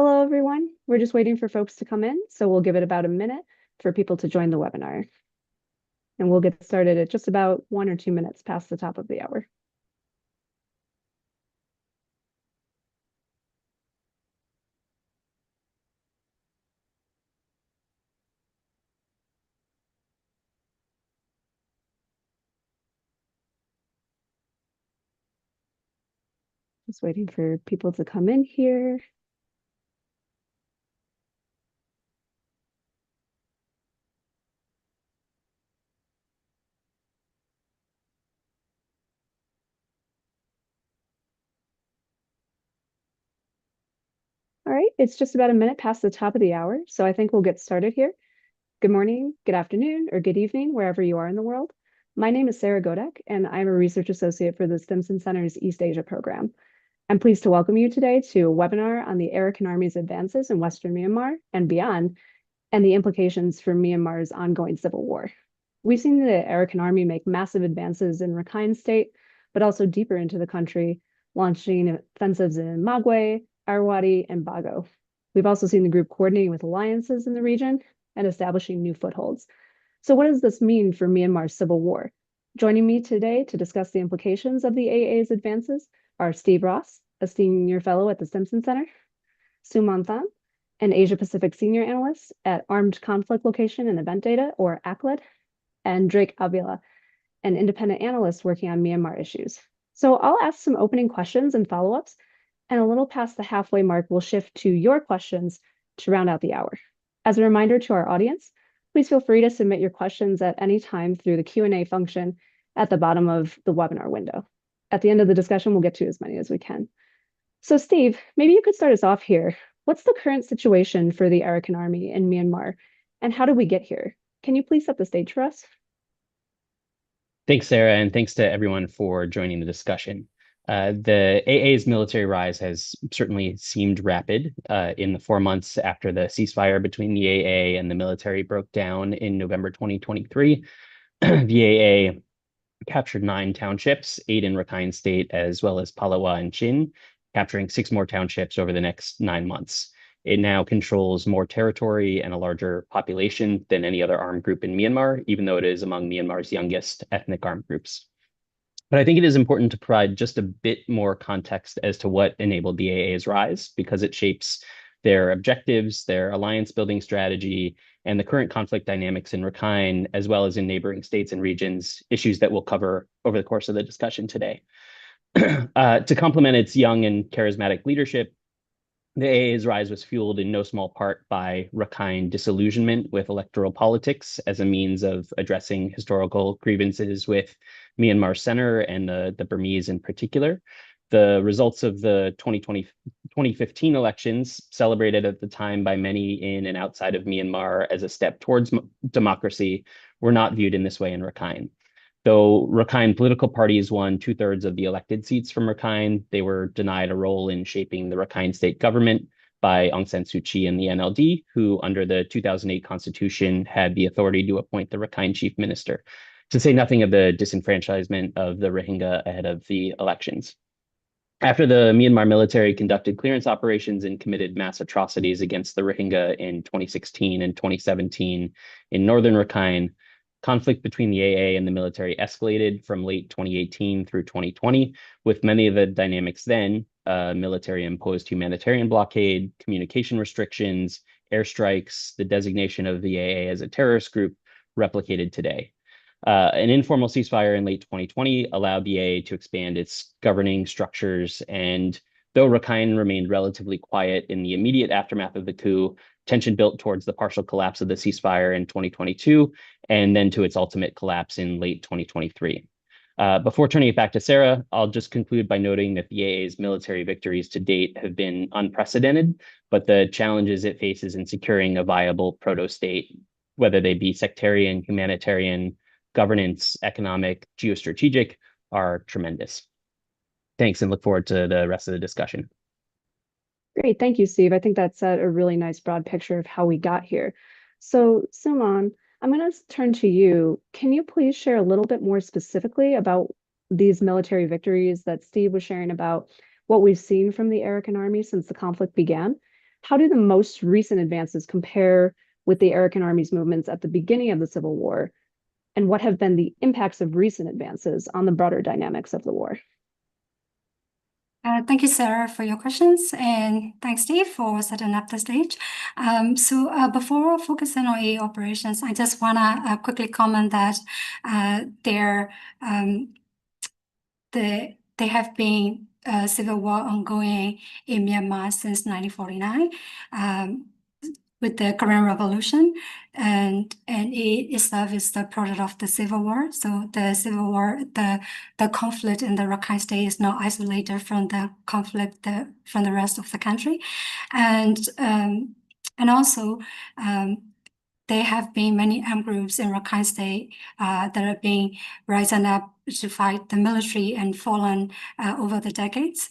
Hello, everyone. We're just waiting for folks to come in, so we'll give it about a minute for people to join the webinar. And we'll get started at just about 1 or 2 minutes past the top of the hour. Just waiting for people to come in here. All right, it's just about a minute past the top of the hour, so I think we'll get started here. Good morning, good afternoon, or good evening, wherever you are in the world. My name is Sarah Godek, and I'm a research associate for the Stimson Center's East Asia program. I'm pleased to welcome you today to a webinar on the Arakan Army's advances in Western Myanmar and beyond, and the implications for Myanmar's ongoing civil war. We've seen the Arakan Army make massive advances in Rakhine State, but also deeper into the country, launching offensives in Magwe, Irrawaddy, and Bago. We've also seen the group coordinating with alliances in the region and establishing new footholds. So what does this mean for Myanmar's civil war? Joining me today to discuss the implications of the AA's advances are Steve Ross, a senior fellow at the Stimson Center, Suman Than, an Asia Pacific senior analyst at Armed Conflict Location and Event Data, or ACLED, and Drake Avila, an independent analyst working on Myanmar issues. So I'll ask some opening questions and follow-ups, and a little past the halfway mark, we'll shift to your questions to round out the hour. As a reminder to our audience, please feel free to submit your questions at any time through the Q&A function at the bottom of the webinar window. At the end of the discussion, we'll get to as many as we can. So Steve, maybe you could start us off here. What's the current situation for the Arakan Army in Myanmar, and how did we get here? Can you please set the stage for us? Thanks, Sarah, and thanks to everyone for joining the discussion. The AA's military rise has certainly seemed rapid. In the 4 months after the ceasefire between the AA and the military broke down in November 2023, the AA captured 9 townships, 8 in Rakhine State, as well as Palawa and Chin, capturing 6 more townships over the next 9 months. It now controls more territory and a larger population than any other armed group in Myanmar, even though it is among Myanmar's youngest ethnic armed groups. But I think it is important to provide just a bit more context as to what enabled the AA's rise, because it shapes their objectives, their alliance building strategy, and the current conflict dynamics in Rakhine, as well as in neighboring states and regions, issues that we'll cover over the course of the discussion today. To complement its young and charismatic leadership, the AA's rise was fueled in no small part by Rakhine disillusionment with electoral politics as a means of addressing historical grievances with Myanmar Center and the Burmese in particular. The results of the 2015 elections, celebrated at the time by many in and outside of Myanmar as a step towards democracy, were not viewed in this way in Rakhine. Though Rakhine political parties won 2/3 of the elected seats from Rakhine, they were denied a role in shaping the Rakhine state government by Aung San Suu Kyi and the NLD, who under the 2008 constitution had the authority to appoint the Rakhine chief minister, to say nothing of the disenfranchisement of the Rohingya ahead of the elections. After the Myanmar military conducted clearance operations and committed mass atrocities against the Rohingya in 2016 and 2017 in northern Rakhine, conflict between the AA and the military escalated from late 2018 through 2020, with many of the dynamics then, military-imposed humanitarian blockade, communication restrictions, airstrikes, the designation of the AA as a terrorist group, replicated today. An informal ceasefire in late 2020 allowed the AA to expand its governing structures, and though Rakhine remained relatively quiet in the immediate aftermath of the coup, tension built towards the partial collapse of the ceasefire in 2022, and then to its ultimate collapse in late 2023. Before turning it back to Sarah, I'll just conclude by noting that the AA's military victories to date have been unprecedented, but the challenges it faces in securing a viable proto-state, whether they be sectarian, humanitarian, governance, economic, geostrategic, are tremendous. Thanks, and look forward to the rest of the discussion. Great, thank you, Steve. I think that set a really nice broad picture of how we got here. So Suman, I'm going to turn to you. Can you please share a little bit more specifically about these military victories that Steve was sharing about, what we've seen from the Arakan Army since the conflict began? How do the most recent advances compare with the Arakan Army's movements at the beginning of the Civil War? And what have been the impacts of recent advances on the broader dynamics of the war? Thank you, Sarah, for your questions, and thanks, Steve, for setting up the stage. Before focusing on AA operations, I just want to quickly comment that there have been civil war ongoing in Myanmar since 1949. With the Korean Revolution, and it itself is the product of the Civil War. So the Civil War, the conflict in the Rakhine State is not isolated from the conflict from the rest of the country, and also there have been many armed groups in Rakhine State that have been rising up to fight the military and fallen over the decades.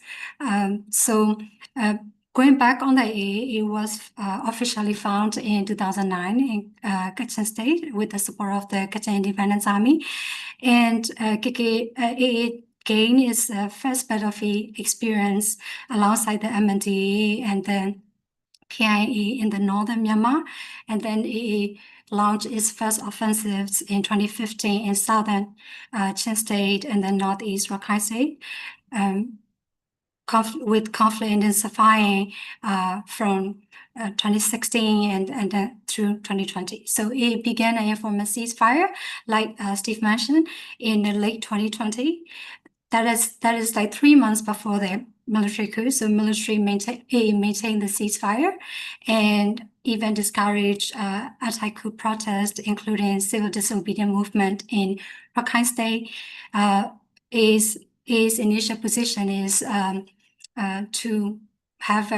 Going back on the AA, it was officially founded in 2009 in Kachin State with the support of the Kachin Independence Army. And AA gained its first battlefield experience alongside the MNDAA and then KIA in the northern Myanmar. And then it launched its first offensives in 2015 in southern Chin State and then northeast Rakhine State. With conflict intensifying from 2016 and then through 2020. So it began an informal ceasefire, like Steve mentioned, in the late 2020. That is like 3 months before the military coup. So military maintained the ceasefire and even discouraged anti-coup protests, including civil disobedience movement in Rakhine State. Its initial position is to have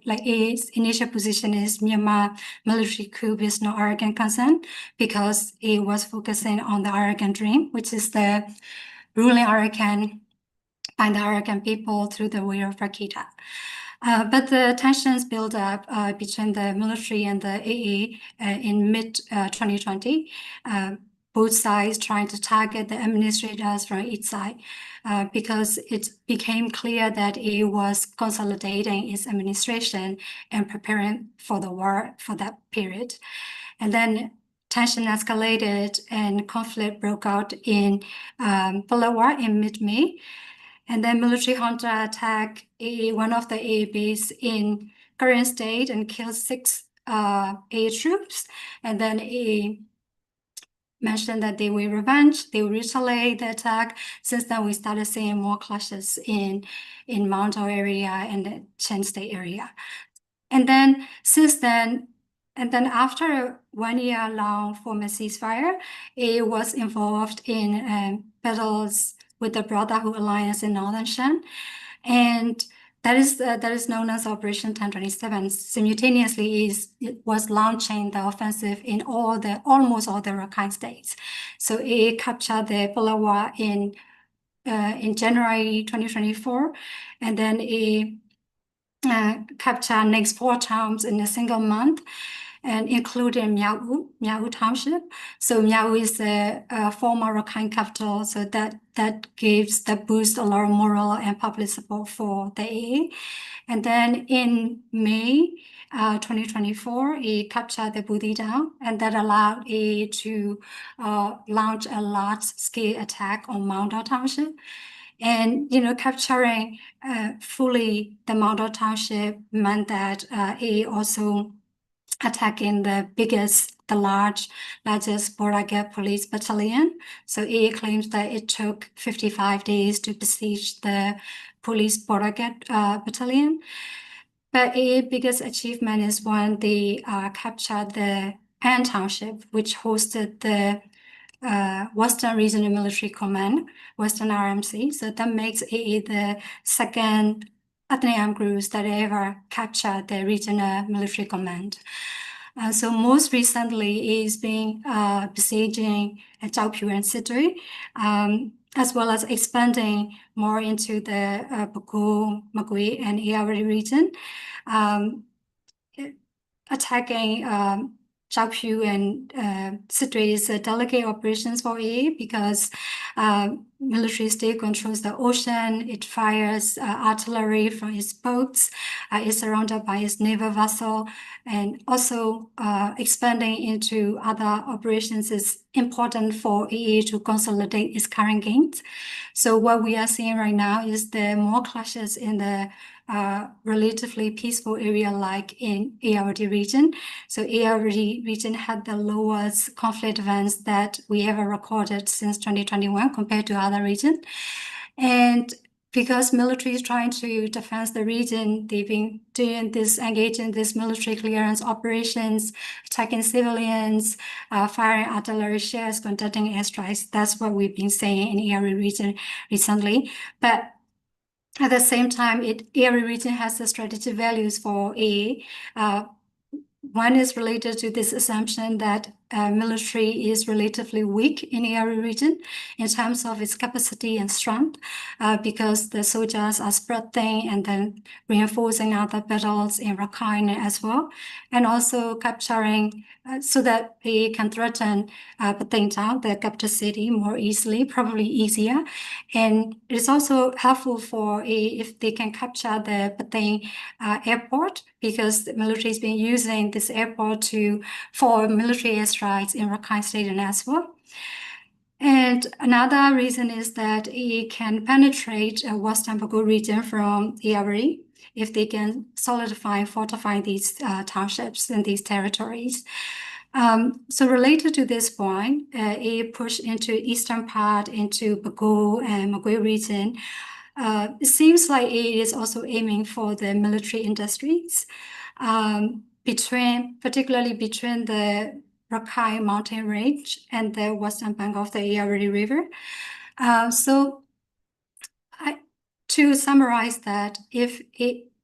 its initial position is Myanmar military coup with no Arakan consent, because it was focusing on the Arakan dream, which is the ruling Arakan by the Arakan people through the way of Rakita. But the tensions built up between the military and the AA in mid-2020. Both sides trying to target the administrators from each side because it became clear that it was consolidating its administration and preparing for the war for that period. And then tension escalated and conflict broke out in Palawan in mid-May. And then military junta attacked one of the AA base in Korean State and killed 6 AA troops. And then AA mentioned that they will revenge, they will retaliate the attack. Since then, we started seeing more clashes in Mount area and the Chen State area. And then after 1 year long former ceasefire, it was involved in battles with the Brotherhood Alliance in Northern Shan. And that is known as Operation 1027. Simultaneously, it was launching the offensive in almost all the Rakhine states. So it captured the Palawa in January 2024, and then it captured next 4 towns in a single month, and including Miao Township. So Miao is the former Rakhine capital, so that gives the boost a lot of moral and public support for the AA. And then in May 2024, it captured the Budi town, and that allowed it to launch a large-scale attack on Mount Township. And capturing fully the Mount Township meant that it also attacking the largest border gap police battalion. So it claims that it took 55 days to besiege the police border gap battalion. But its biggest achievement is when they captured the An Township, which hosted the Western Regional Military Command, Western RMC. So that makes it the second ethnic armed groups that ever captured the regional military command. So most recently is being besieging Chaopiu and Sidri, as well as expanding more into the Baku, Magui, and Iawari region, attacking Chaopiu and Sidri is delicate operations for AA because military still controls the ocean. It fires artillery from its boats. It's surrounded by its naval vessel, and also expanding into other operations is important for AA to consolidate its current gains. So what we are seeing right now is the more clashes in the relatively peaceful area like in ARD region. So ARD region had the lowest conflict events that we ever recorded since 2021 compared to other regions. And because military is trying to defend the region, they've been engaged in this military clearance operations, attacking civilians, firing artillery shells, conducting airstrikes. That's what we've been saying in ARD region recently. But at the same time, every region has the strategic values for AA. One is related to this assumption that military is relatively weak in the area region in terms of its capacity and strength, because the soldiers are spread thin and then reinforcing other battles in Rakhine as well, and also capturing so that they can threaten Patinta, the capital city, more easily, probably easier. And it's also helpful for if they can capture the Patin airport, because the military has been using this airport for military airstrikes in Rakhine State and as well. And another reason is that it can penetrate Western Bago region from Iawari if they can solidify and fortify these townships and these territories. So related to this point, it pushed into eastern part, into Bago and Magui region. It seems like it is also aiming for the military industries, particularly between the Rakhine mountain range and the western bank of the Iawari River. To summarize that, if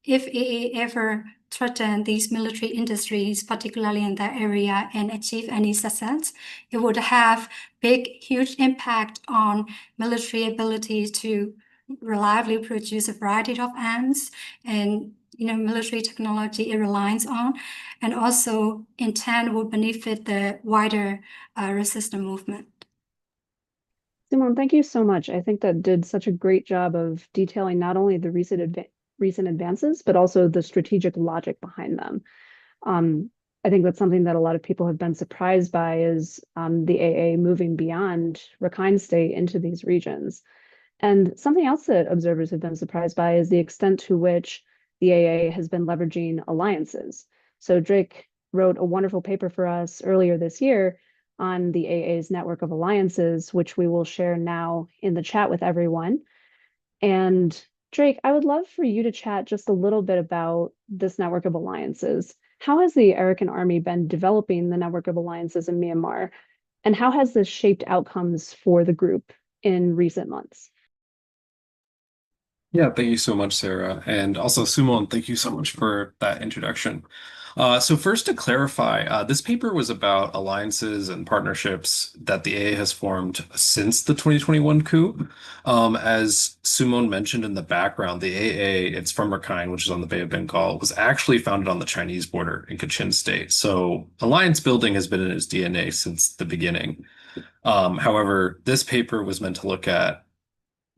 AA ever threaten these military industries, particularly in that area, and achieve any success, it would have huge impact on military ability to reliably produce a variety of arms and military technology it relies on, and also in turn will benefit the wider resistance movement. Simone, thank you so much. I think that did such a great job of detailing not only the recent advances, but also the strategic logic behind them. I think that's something that a lot of people have been surprised by is the AA moving beyond Rakhine State into these regions. And something else that observers have been surprised by is the extent to which the AA has been leveraging alliances. So Drake wrote a wonderful paper for us earlier this year on the AA's network of alliances, which we will share now in the chat with everyone. And Drake, I would love for you to chat just a little bit about this network of alliances. How has the Arakan Army been developing the network of alliances in Myanmar? And how has this shaped outcomes for the group in recent months? Yeah, thank you so much, Sarah. And also, Sumon, thank you so much for that introduction. So first to clarify, this paper was about alliances and partnerships that the AA has formed since the 2021 coup. As Sumon mentioned in the background, the AA, it's from Rakhine, which is on the Bay of Bengal, was actually founded on the Chinese border in Kachin State. So alliance building has been in its DNA since the beginning. However, this paper was meant to look at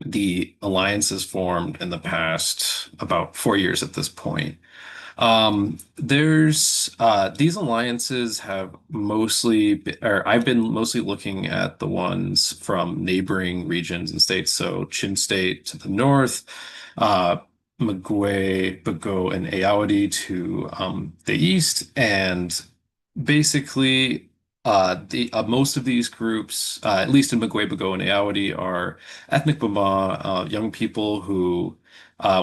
the alliances formed in the past about 4 years at this point. These alliances have I've been mostly looking at the ones from neighboring regions and states. So Chin State to the north, Magwe, Bago, and Ayeyarwady to the east, and basically most of these groups, at least in Magwe, Bago, and Ayeyarwady, are ethnic Bama young people who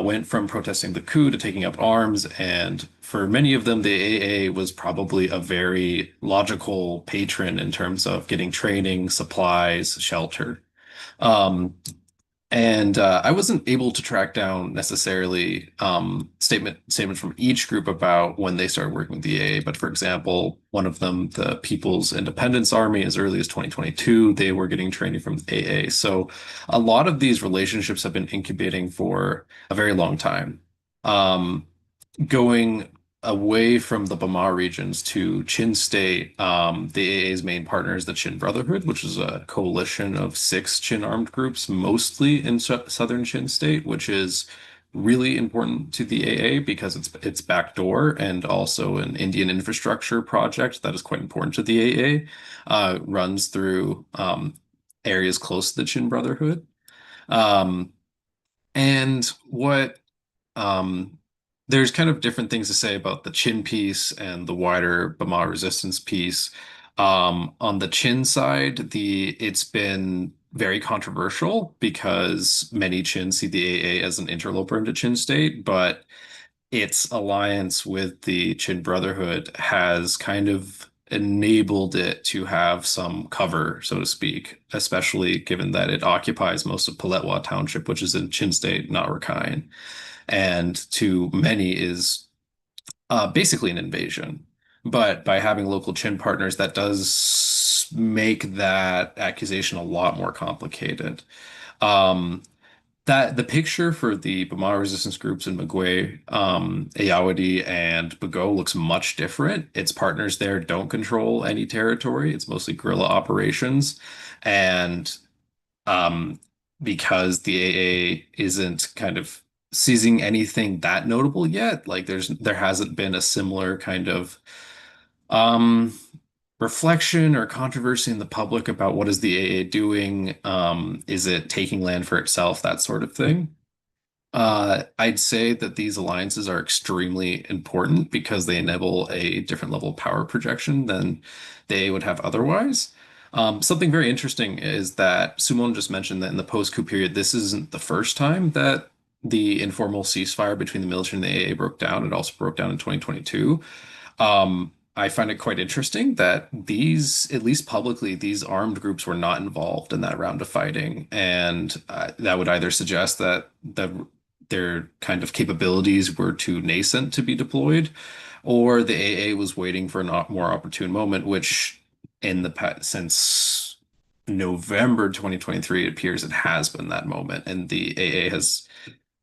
went from protesting the coup to taking up arms, and for many of them, the AA was probably a very logical patron in terms of getting training, supplies, shelter. I wasn't able to track down necessarily statements from each group about when they started working with the AA. But for example, one of them, the People's Independence Army, as early as 2022, they were getting training from the AA. So a lot of these relationships have been incubating for a very long time. Going away from the Bamar regions to Chin State, the AA's main partner is the Chin Brotherhood, which is a coalition of 6 Chin armed groups, mostly in southern Chin State, which is really important to the AA because it's backdoor and also an Indian infrastructure project that is quite important to the AA. Runs through areas close to the Chin Brotherhood. Um, and what um, there's kind of different things to say about the Chin piece and the wider Bama resistance piece. On the Chin side, it's been very controversial because many Chin see the AA as an interloper into Chin State, but its alliance with the Chin Brotherhood has kind of enabled it to have some cover, so to speak, especially given that it occupies most of Paletwa Township, which is in Chin State, not Rakhine, and to many is basically an invasion. But by having local Chin partners, that does make that accusation a lot more complicated. Um, that the picture for the Bama resistance groups in Magwe, Ayawadi, and Bago looks much different. Its partners there don't control any territory. It's mostly guerrilla operations. And um, because the AA isn't kind of seizing anything that notable yet, like there hasn't been a similar kind of um reflection or controversy in the public about what is the AA doing? Is it taking land for itself? That sort of thing. I'd say that these alliances are extremely important because they enable a different level of power projection than they would have otherwise. Something very interesting is that Sumon just mentioned that in the post-coup period, this isn't the first time that the informal ceasefire between the military and the AA broke down. It also broke down in 2022. I find it quite interesting that at least publicly, these armed groups were not involved in that round of fighting, and that would either suggest that their kind of capabilities were too nascent to be deployed, or the AA was waiting for a more opportune moment, which since November 2023, it appears it has been that moment, and the AA has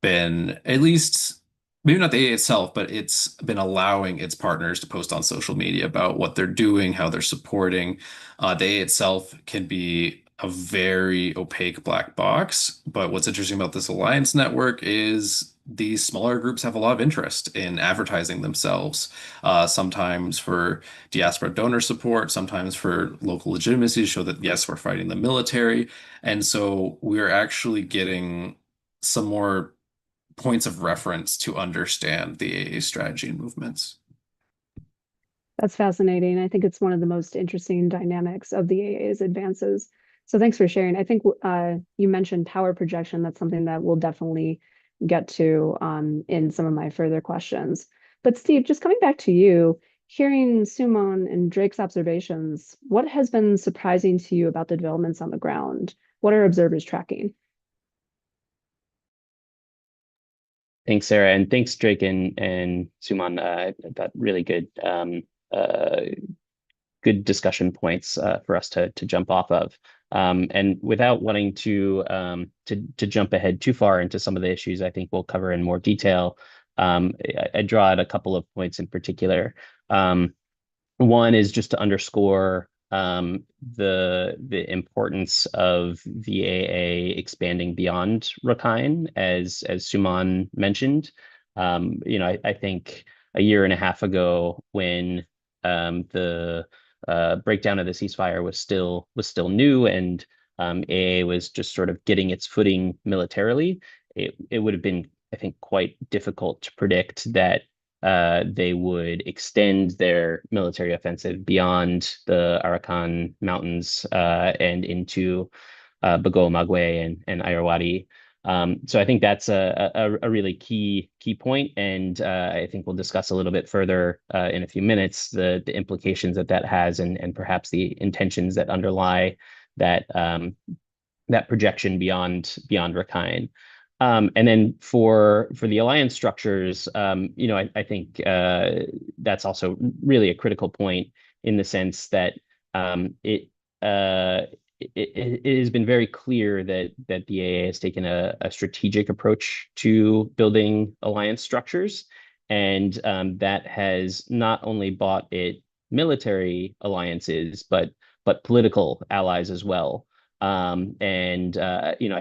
been at least maybe not the AA itself, but it's been allowing its partners to post on social media about what they're doing, how they're supporting. The AA itself can be a very opaque black box, but what's interesting about this alliance network is these smaller groups have a lot of interest in advertising themselves, sometimes for diaspora donor support, sometimes for local legitimacy to show that, yes, we're fighting the military. And so we're actually getting some more points of reference to understand the AA strategy and movements. That's fascinating. I think it's one of the most interesting dynamics of the AA's advances. So thanks for sharing. I think you mentioned power projection. That's something that we'll definitely get to in some of my further questions. But Steve, just coming back to you, hearing Sumon and Drake's observations, what has been surprising to you about the developments on the ground? What are observers tracking? Thanks, Sarah, and thanks, Drake and Suman. I thought really good good discussion points for us to jump off of. And without wanting to jump ahead too far into some of the issues I think we'll cover in more detail, I draw out a couple of points in particular. One is just to underscore the importance of the AA expanding beyond Rakhine, as Suman mentioned. I think a year and a half ago, when the breakdown of the ceasefire was still new, and AA was just sort of getting its footing militarily, it would have been, I think, quite difficult to predict that they would extend their military offensive beyond the Arakan Mountains and into Bago Magwe and Irrawaddy. So I think that's a really key point, and I think we'll discuss a little bit further in a few minutes the implications that has, and perhaps the intentions that underlie that that projection beyond Rakhine. And then for the alliance structures, I think that's also really a critical point, in the sense that it has been very clear that the AA has taken a strategic approach to building alliance structures, And that has not only bought it military alliances, but political allies as well. I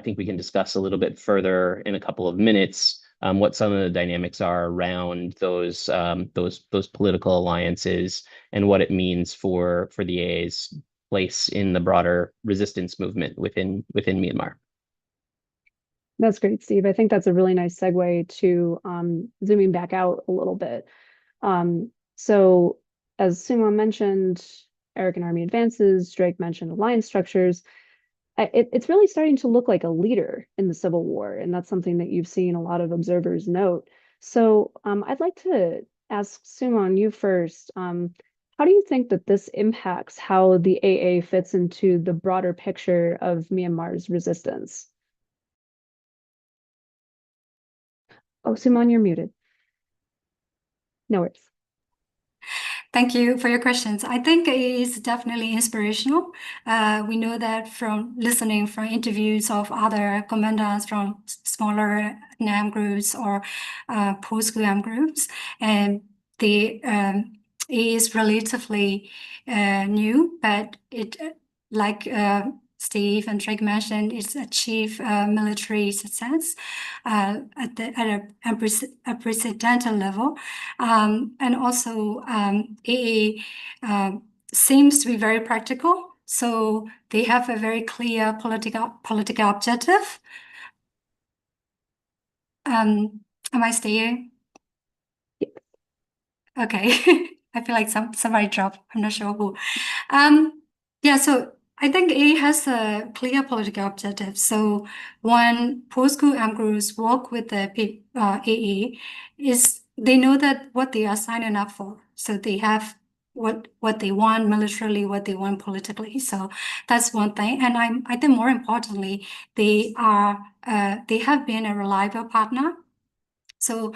think we can discuss a little bit further in a couple of minutes what some of the dynamics are around those political alliances and what it means for the AA's place in the broader resistance movement within Myanmar. That's great, Steve. I think that's a really nice segue to zooming back out a little bit. So as Sumo mentioned, Arakan Army advances, Drake mentioned alliance structures. It's really starting to look like a leader in the civil war, and that's something that you've seen a lot of observers note. So I'd like to ask Sumo, you first. How do you think that this impacts how the AA fits into the broader picture of Myanmar's resistance? Oh, Suman, you're muted. No worries. Thank you for your questions. I think it is definitely inspirational. We know that from listening from interviews of other commanders from smaller NAM groups or post-GUAM groups, and it is relatively new, but it, like Steve and Drake mentioned, it's achieved military success at a unprecedented level. And also AA seems to be very practical. So they have a very clear political objective. Am I staying? Yes. Okay. I feel like somebody dropped. I'm not sure who. Yeah, so I think A has a clear political objective. So when post-coup groups work with the AA, they know that what they are signing up for. So they have what they want militarily, what they want politically. So that's one thing. And I think more importantly, they have been a reliable partner. So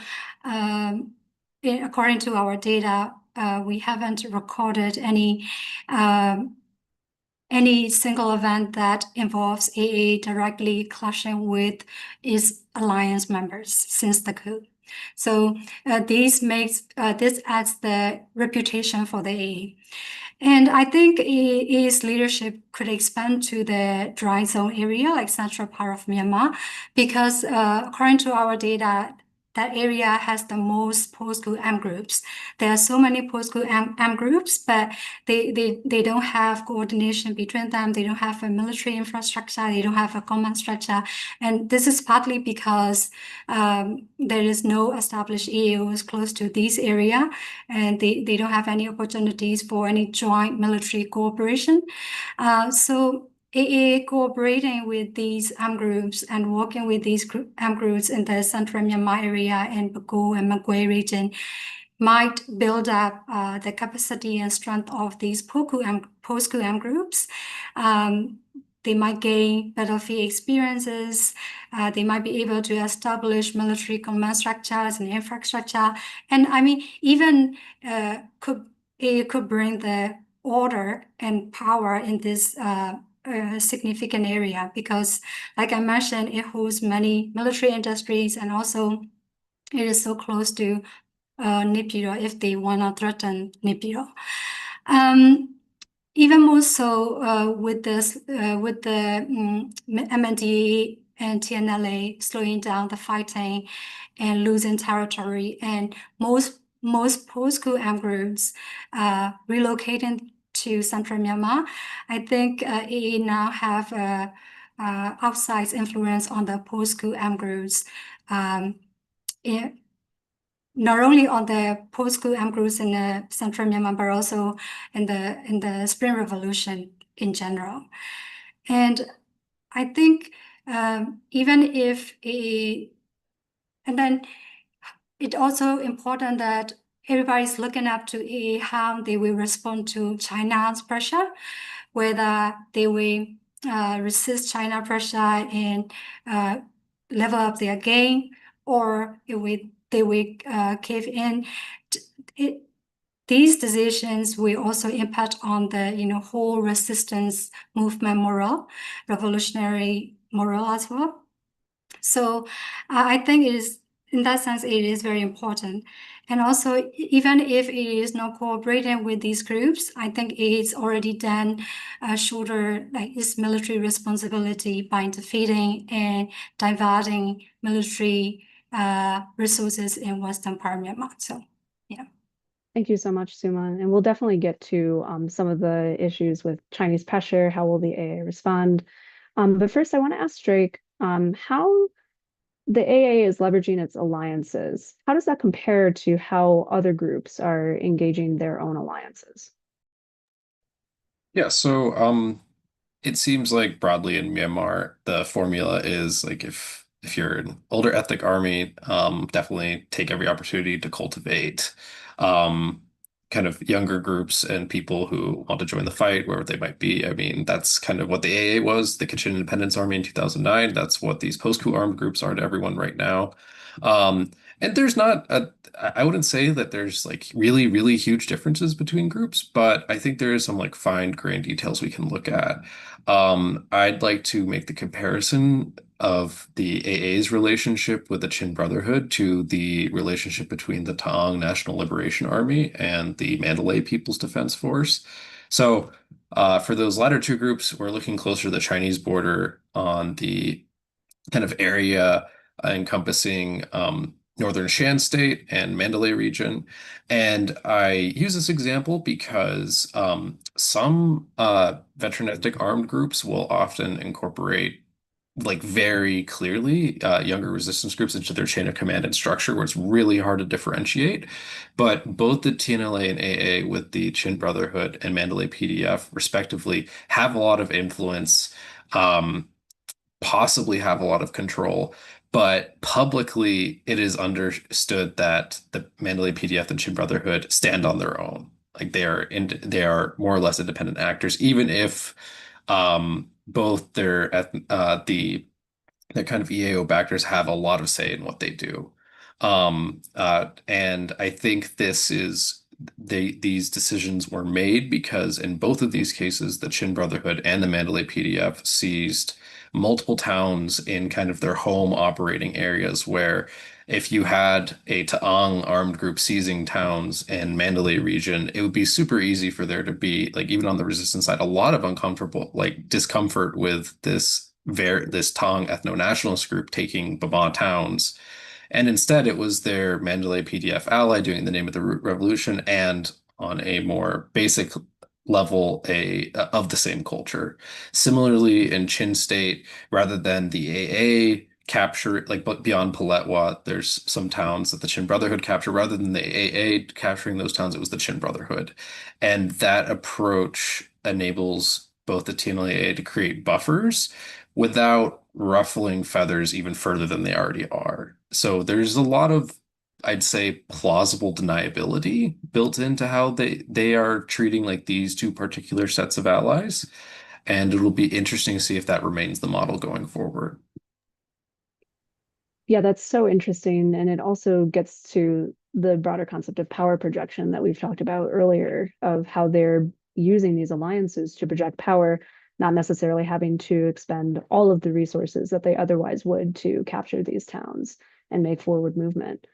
according to our data, we haven't recorded any single event that involves AA directly clashing with its alliance members since the coup. So this adds the reputation for the AA. And I think its leadership could expand to the dry zone area, like central part of Myanmar, because according to our data, that area has the most post-coup groups. There are so many post-coup groups, but they don't have coordination between them. They don't have a military infrastructure. They don't have a command structure. And this is partly because there is no established EAOs close to this area, and they don't have any opportunities for any joint military cooperation. So AA cooperating with these groups and working with these groups in the central Myanmar area and Bago and Magwe region might build up the capacity and strength of these post-coup groups. They might gain battlefield experiences. They might be able to establish military command structures and infrastructure. And I mean, even it could bring the order and power in this significant area, because like I mentioned, it holds many military industries, and also it is so close to Naypyidaw if they want to threaten Naypyidaw. Even more so with the MNDAA and TNLA slowing down the fighting and losing territory, and most post-coup groups relocating to central Myanmar. I think AA now have outsized influence on the post-coup groups. Not only on the post-coup groups in the central Myanmar, but also in the Spring Revolution in general. And I think even if and then it's also important that everybody's looking up to AA, how they will respond to China's pressure, whether they will resist China pressure and level up their game, or they will cave in. These decisions will also impact on the whole resistance movement morale, revolutionary morale as well. So I think in that sense, it is very important. And also, even if it is not cooperating with these groups, I think it's already done shoulder like its military responsibility by interfering and diverting military resources in western part of Myanmar. So, yeah. Thank you so much, Suman. And we'll definitely get to some of the issues with Chinese pressure. How will the AA respond? But first, I want to ask Drake how the AA is leveraging its alliances. How does that compare to how other groups are engaging their own alliances? Yeah, so it seems like broadly in Myanmar, the formula is like if you're an older ethnic army, definitely take every opportunity to cultivate um kind of younger groups and people who want to join the fight, wherever they might be. I mean, that's kind of what the AA was, the Kachin Independence Army in 2009. That's what these post-coup armed groups are to everyone right now. Um, and there's not a I wouldn't say that there's like really, really huge differences between groups, but I think there is some like fine-grained details we can look at. I'd like to make the comparison of the AA's relationship with the Chin Brotherhood to the relationship between the Taong National Liberation Army and the Mandalay People's Defense Force. So, for those latter two groups, we're looking closer to the Chinese border on the kind of area encompassing northern Shan State and Mandalay region. And I use this example because some veteran ethnic armed groups will often incorporate like very clearly younger resistance groups into their chain of command and structure where it's really hard to differentiate. But both the TNLA and AA with the Chin Brotherhood and Mandalay PDF respectively have a lot of influence. Possibly have a lot of control, but publicly it is understood that the Mandalay PDF and Chin Brotherhood stand on their own. Like they are more or less independent actors, even if both the kind of EAO backers have a lot of say in what they do. And I think these decisions were made because in both of these cases, the Chin Brotherhood and the Mandalay PDF seized multiple towns in kind of their home operating areas where if you had a Taong armed group seizing towns in Mandalay region, it would be super easy for there to be, like, even on the resistance side, a lot of uncomfortable, like, discomfort with this Taong ethno-nationalist group taking Bama towns. And instead, it was their Mandalay PDF ally doing in the name of the revolution and on a more basic level of the same culture. Similarly, in Chin State, rather than the AA capture, like but beyond Paletwa, there's some towns that the Chin Brotherhood captured. Rather than the AA capturing those towns, it was the Chin Brotherhood. And that approach enables both the TNLA to create buffers without ruffling feathers even further than they already are. So there's a lot of, I'd say, plausible deniability built into how they are treating like these two particular sets of allies. And it'll be interesting to see if that remains the model going forward. Yeah, that's so interesting. And it also gets to the broader concept of power projection that we've talked about earlier, of how they're using these alliances to project power, not necessarily having to expend all of the resources that they otherwise would to capture these towns and make forward movement.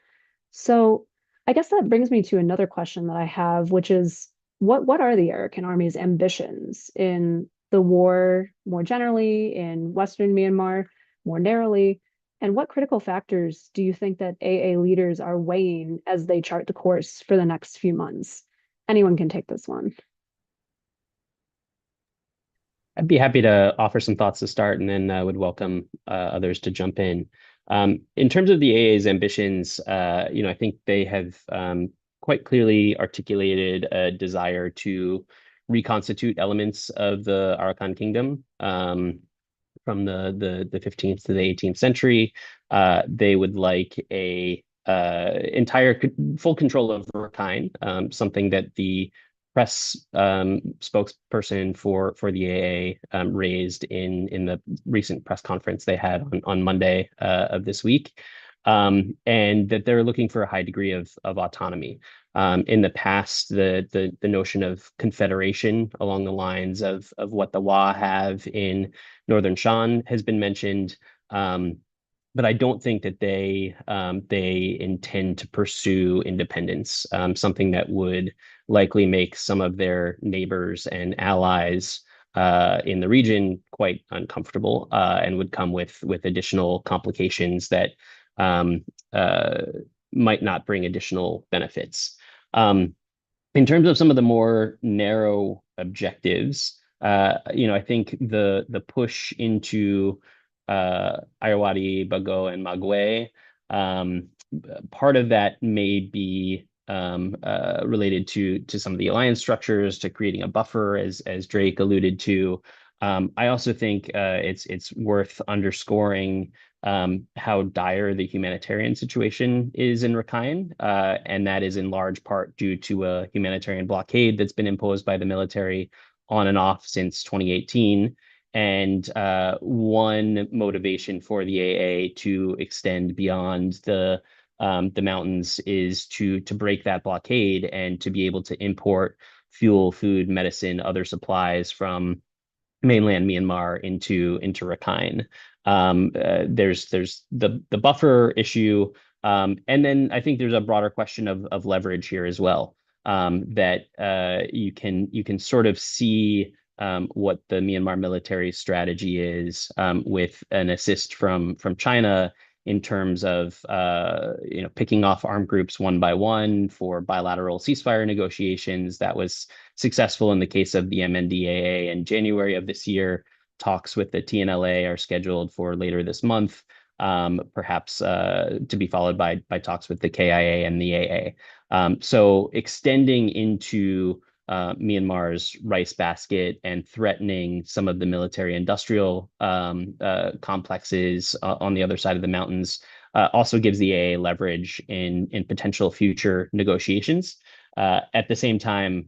So I guess that brings me to another question that I have, which is what are the Arakan Army's ambitions in the war more generally, in Western Myanmar more narrowly? And what critical factors do you think that AA leaders are weighing as they chart the course for the next few months? Anyone can take this one. I'd be happy to offer some thoughts to start and then would welcome others to jump in. In terms of the AA's ambitions, I think they have quite clearly articulated a desire to reconstitute elements of the Arakan Kingdom from the 15th to the 18th century. They would like a full control of Rakhine, something that the press spokesperson for the AA raised in the recent press conference they had on Monday of this week, and that they're looking for a high degree of autonomy. In the past, the notion of confederation along the lines of what the Wa have in Northern Shan has been mentioned. but I don't think that they intend to pursue independence, something that would likely make some of their neighbors and allies in the region quite uncomfortable, and would come with additional complications that um, uh, might not bring additional benefits. In terms of some of the more narrow objectives, I think the push into Irrawaddy, Bago, and Magwe, um, part of that may be related to some of the alliance structures, to creating a buffer, as Drake alluded to. I also think it's worth underscoring how dire the humanitarian situation is in Rakhine, and that is in large part due to a humanitarian blockade that's been imposed by the military on and off since 2018. And one motivation for the AA to extend beyond the mountains is to break that blockade and to be able to import fuel, food, medicine, other supplies from mainland Myanmar into Rakhine. There's the buffer issue, and then I think there's a broader question of leverage here as well. That you can sort of see what the Myanmar military strategy is, with an assist from China in terms of picking off armed groups one by one for bilateral ceasefire negotiations. That was successful in the case of the MNDAA in January of this year. Talks with the TNLA are scheduled for later this month, perhaps to be followed by talks with the KIA and the AA. So extending into Myanmar's rice basket and threatening some of the military industrial complexes on the other side of the mountains also gives the AA leverage in potential future negotiations. At the same time,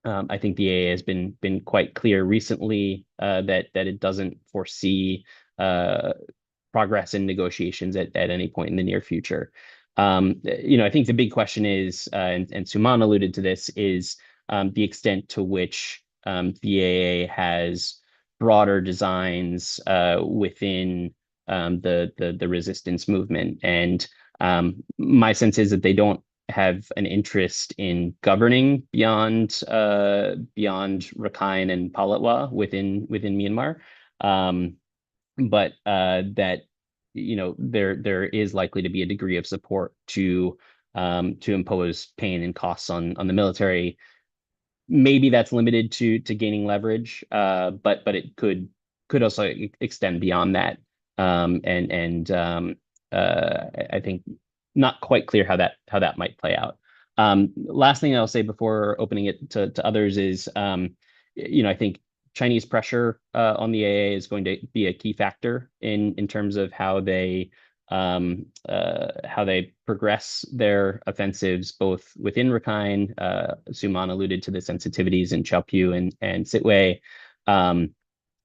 I think the AA has been quite clear recently that it doesn't foresee progress in negotiations at any point in the near future. I think the big question is, and Suman alluded to this, is the extent to which the AA has broader designs within the resistance movement. And my sense is that they don't have an interest in governing beyond Rakhine and Palatwa within Myanmar, but that there is likely to be a degree of support to impose pain and costs on the military. Maybe that's limited to gaining leverage, but it could also extend beyond that. I think not quite clear how that might play out. Last thing I'll say before opening it to others is, I think Chinese pressure on the AA is going to be a key factor in terms of how they progress their offensives, both within Rakhine. Suman alluded to the sensitivities in Chaopu and Sitwe,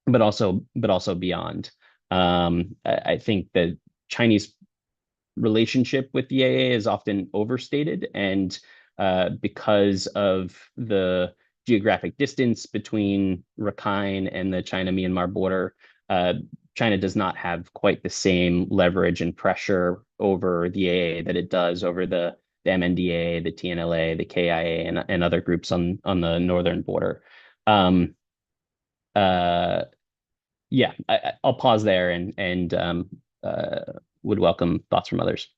but also beyond. I think the Chinese relationship with the AA is often overstated, and because of the geographic distance between Rakhine and the China-Myanmar border, China does not have quite the same leverage and pressure over the AA that it does over the MNDA, the TNLA, the KIA, and other groups on the northern border. Yeah, I'll pause there and would welcome thoughts from others.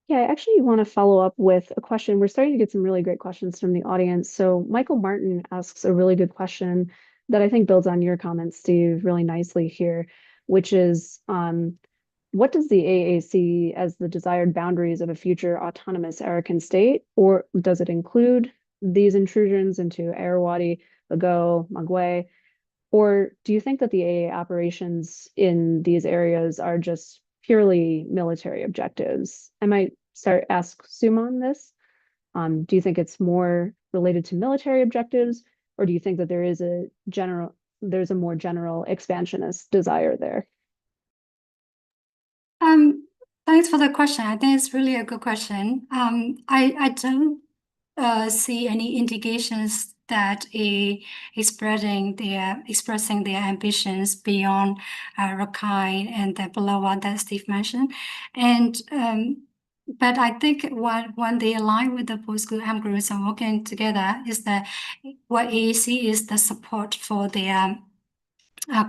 Yeah, I actually want to follow up with a question. We're starting to get some really great questions from the audience. So Michael Martin asks a really good question that I think builds on your comments, Steve, really nicely here, which is, what does the AA see as the desired boundaries of a future autonomous Arakan state, or does it include these intrusions into Irrawaddy, Bago, Magwe? Or do you think that the AA operations in these areas are just purely military objectives? I might ask Suman this. Do you think it's more related to military objectives, or do you think that there's a more general expansionist desire there? Thanks for the question. I think it's really a good question. I don't see any indications that expressing their ambitions beyond Rakhine and the Palawa that Steve mentioned. And but I think when they align with the post-school armed groups and working together is that what AAC is the support for their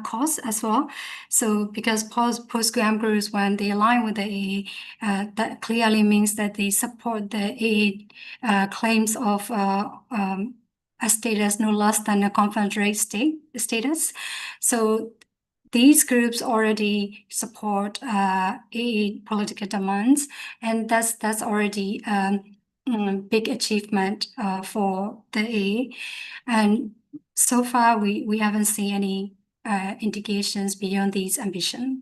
cause as well. So because post-school armed groups, when they align with the AA, that clearly means that they support the AA claims of a status no less than a confederate status. So these groups already support AA political demands, and that's already big achievement for the AA. And so far, we haven't seen any indications beyond these ambitions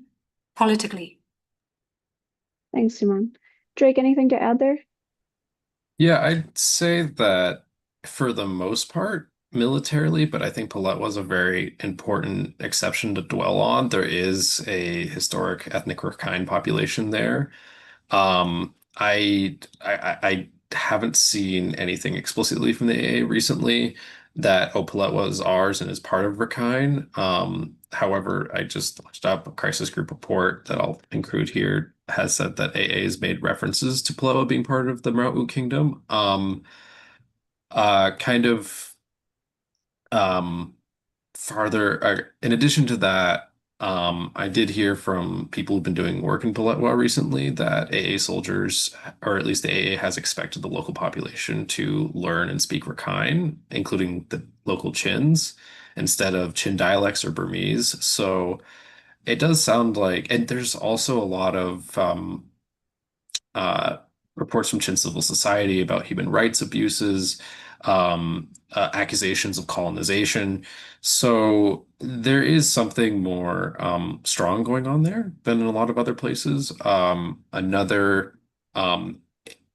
politically. Thanks, Simone. Drake, anything to add there? Yeah, I'd say that for the most part, militarily, but I think Palet was a very important exception to dwell on. There is a historic ethnic Rakhine population there. I haven't seen anything explicitly from the AA recently that Palet was ours and is part of Rakhine. However, I just looked up a crisis group report that I'll include here has said that AA has made references to Palawa being part of the Maraut Kingdom. Kind of farther, in addition to that, I did hear from people who've been doing work in Paletwa recently that AA soldiers, or at least the AA has expected the local population to learn and speak Rakhine, including the local Chins, instead of Chin dialects or Burmese. So it does sound like, and there's also a lot of uh, reports from Chin civil society about human rights abuses, accusations of colonization. So there is something more strong going on there than in a lot of other places. Another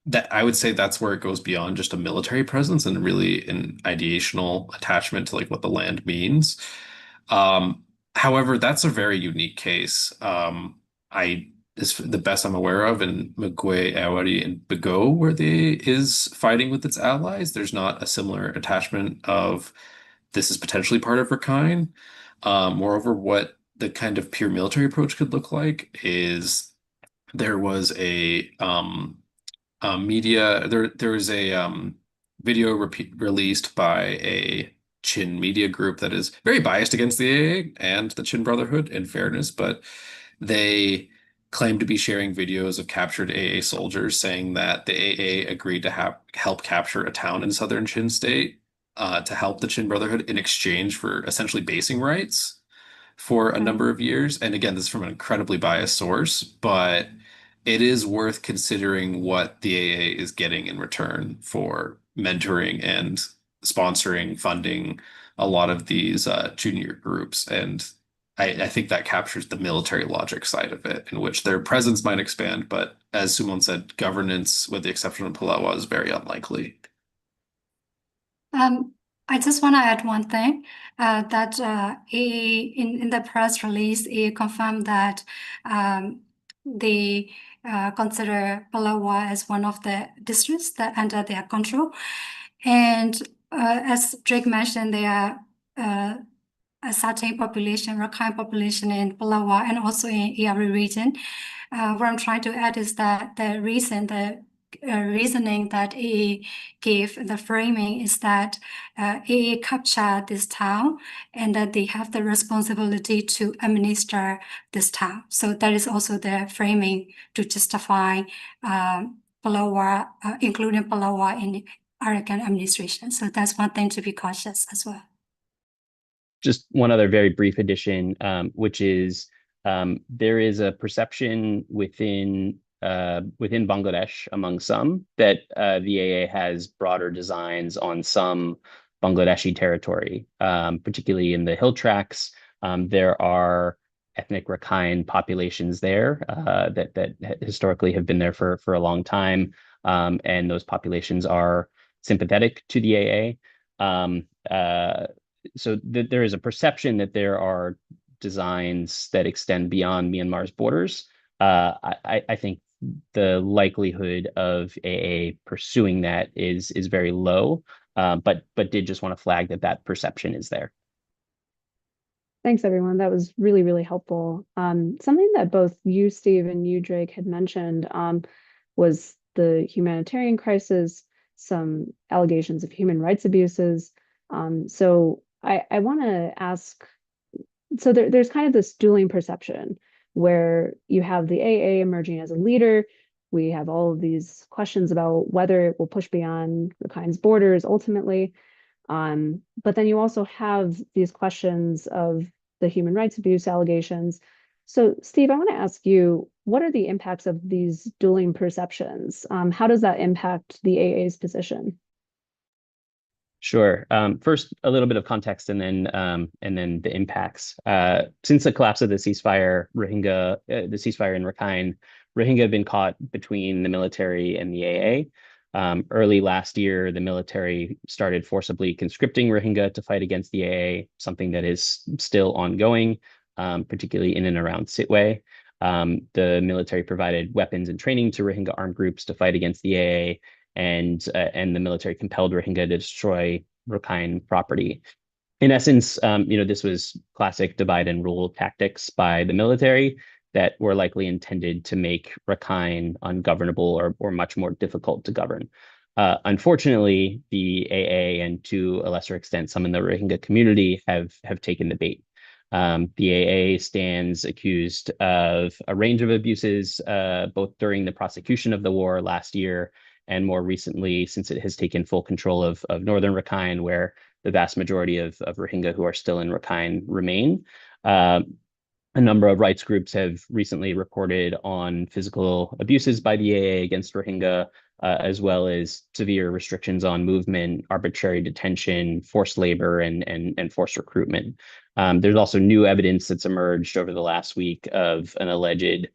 that I would say that's where it goes beyond just a military presence and really an ideational attachment to like what the land means. Um, However, that's a very unique case. I is the best I'm aware of in Magwe, Awari, and Bago, where they is fighting with its allies. There's not a similar attachment of this is potentially part of Rakhine. Moreover, what the kind of pure military approach could look like is there was a media there was a video released by a Chin media group that is very biased against the AA and the Chin Brotherhood, in fairness, but they claim to be sharing videos of captured AA soldiers saying that the AA agreed to help capture a town in southern Chin state to help the Chin Brotherhood in exchange for essentially basing rights for a number of years. And again, this is from an incredibly biased source, but it is worth considering what the AA is getting in return for mentoring and sponsoring, funding a lot of these junior groups. And I think that captures the military logic side of it, in which their presence might expand, but as Sumon said, governance, with the exception of Palawa, is very unlikely. I just want to add one thing that in the press release, it confirmed that they consider Palawa as one of the districts that under their control. And as Drake mentioned, there are a certain population, Rakhine population in Palawa and also in Iari region. What I'm trying to add is that the reasoning that AA gave, the framing is that AA captured this town and that they have the responsibility to administer this town. So that is also the framing to justify Palawa, including Palawa in Arakan administration. So that's one thing to be cautious as well. Just one other very brief addition, which is there is a perception within Bangladesh among some that the AA has broader designs on some Bangladeshi territory, particularly in the hill tracts. There are ethnic Rakhine populations there that historically have been there for a long time, and those populations are sympathetic to the AA. So there is a perception that there are designs that extend beyond Myanmar's borders. I think the likelihood of AA pursuing that is very low. but did just want to flag that perception is there. Thanks, everyone. That was really, really helpful. Something that both you, Steve, and you, Drake, had mentioned was the humanitarian crisis, some allegations of human rights abuses. So I want to ask, so there's kind of this dueling perception where you have the AA emerging as a leader. We have all of these questions about whether it will push beyond Rakhine's borders ultimately. But then you also have these questions of the human rights abuse allegations. So, Steve, I want to ask you, what are the impacts of these dueling perceptions? How does that impact the AA's position? Sure. First, a little bit of context, and then the impacts. Since the collapse of the ceasefire, the ceasefire in Rakhine, Rohingya have been caught between the military and the AA. Early last year, the military started forcibly conscripting Rohingya to fight against the AA, something that is still ongoing, particularly in and around Sitwe. The military provided weapons and training to Rohingya armed groups to fight against the AA, and the military compelled Rohingya to destroy Rakhine property. In essence, this was classic divide and rule tactics by the military that were likely intended to make Rakhine ungovernable or much more difficult to govern. Unfortunately, the AA and to a lesser extent some in the Rohingya community have taken the bait. The AA stands accused of a range of abuses, both during the prosecution of the war last year and more recently, since it has taken full control of northern Rakhine, where the vast majority of Rohingya who are still in Rakhine remain. A number of rights groups have recently reported on physical abuses by the AA against Rohingya, as well as severe restrictions on movement, arbitrary detention, forced labor, and forced recruitment. There's also new evidence that's emerged over the last week of an alleged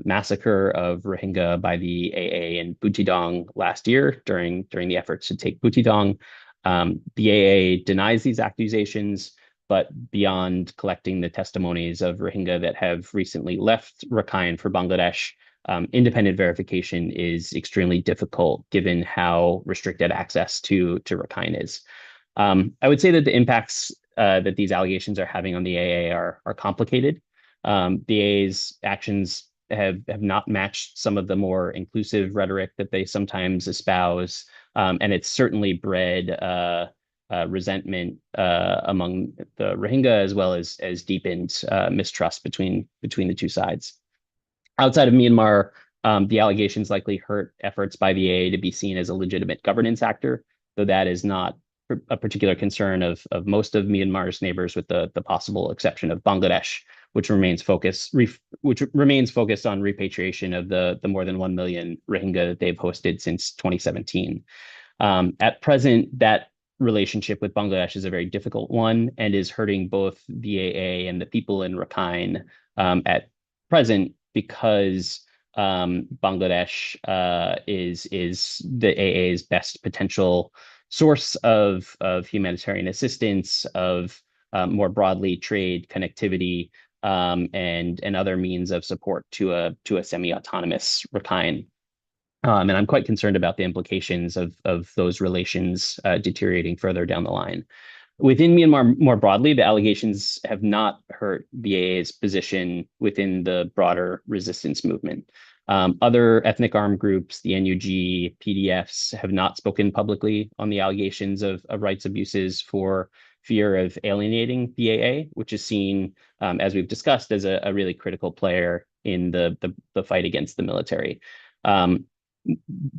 massacre of Rohingya by the AA in Butidong last year during the efforts to take Butidong. The AA denies these accusations, but beyond collecting the testimonies of Rohingya that have recently left Rakhine for Bangladesh, independent verification is extremely difficult given how restricted access to Rakhine is. I would say that the impacts that these allegations are having on the AA are complicated. The AA's actions have not matched some of the more inclusive rhetoric that they sometimes espouse, and it's certainly bred resentment among the Rohingya, as well as deepened mistrust between the two sides. Outside of Myanmar, the allegations likely hurt efforts by the AA to be seen as a legitimate governance actor, though that is not a particular concern of most of Myanmar's neighbors, with the possible exception of Bangladesh, which remains focused on repatriation of the more than 1 million Rohingya that they've hosted since 2017. At present, that relationship with Bangladesh is a very difficult one and is hurting both the AA and the people in Rakhine at present, because Bangladesh is the AA's best potential source of humanitarian assistance, of more broadly trade, connectivity, and other means of support to a semi-autonomous Rakhine. And I'm quite concerned about the implications of those relations deteriorating further down the line. Within Myanmar more broadly, the allegations have not hurt the AA's position within the broader resistance movement. Other ethnic armed groups, the NUG, PDFs, have not spoken publicly on the allegations of rights abuses for fear of alienating the AA, which is seen, as we've discussed, as a really critical player in the fight against the military.